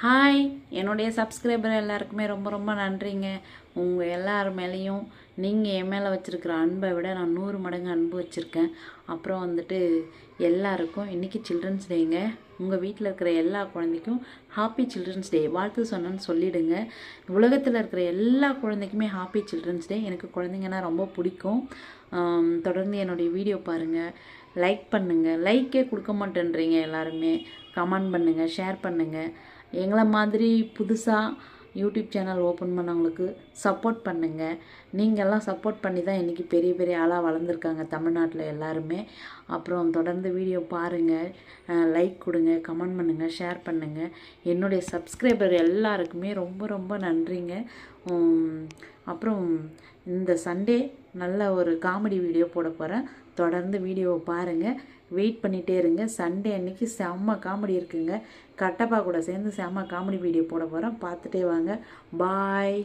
Hi, என்னுடைய subscriber எல்லாருக்குமே ரொம்ப ரொம்ப நன்றிங்க. உங்கள் எல்லார் மேலேயும் நீங்கள் என் மேலே வச்சுருக்கிற அன்பை விட நான் 100 மடங்கு அன்பு வச்சுருக்கேன். அப்புறம் வந்துட்டு எல்லாருக்கும் இன்றைக்கி சில்ட்ரன்ஸ் டேங்க. உங்கள் வீட்டில் இருக்கிற எல்லா குழந்தைக்கும் ஹாப்பி சில்ட்ரன்ஸ் டே வாழ்த்து சொன்னேன்னு சொல்லிவிடுங்க. உலகத்தில் இருக்கிற எல்லா குழந்தைக்குமே ஹாப்பி சில்ட்ரன்ஸ் டே. எனக்கு குழந்தைங்கன்னா ரொம்ப பிடிக்கும். தொடர்ந்து என்னுடைய வீடியோ பாருங்கள், லைக் பண்ணுங்கள். லைக்கே கொடுக்க மாட்டேன்றீங்க எல்லாருமே. கமெண்ட் பண்ணுங்கள், ஷேர் பண்ணுங்கள். எங்களை மாதிரி புதுசாக யூடியூப் சேனல் ஓப்பன் பண்ணவங்களுக்கு சப்போர்ட் பண்ணுங்கள். நீங்கள்லாம் சப்போர்ட் பண்ணி தான் இன்றைக்கி பெரிய பெரிய ஆளாக வளர்ந்துருக்காங்க தமிழ்நாட்டில் எல்லாருமே. அப்புறம் தொடர்ந்து வீடியோ பாருங்கள், லைக் கொடுங்க, கமெண்ட் பண்ணுங்கள், ஷேர் பண்ணுங்கள். என்னுடைய சப்ஸ்கிரைபர் எல்லாருக்குமே ரொம்ப ரொம்ப நன்றிங்க. அப்புறம் இந்த சண்டே நல்ல ஒரு காமெடி வீடியோ போட போகிறேன். தொடர்ந்து வீடியோவை பாருங்கள், வெயிட் பண்ணிகிட்டே இருங்க. சண்டே அன்றைக்கி செம்ம காமெடி இருக்குங்க. கட்டப்பா கூட சேர்ந்து செம்ம காமெடி வீடியோ போட போகிறேன், பார்த்துட்டே வாங்க. பாய்.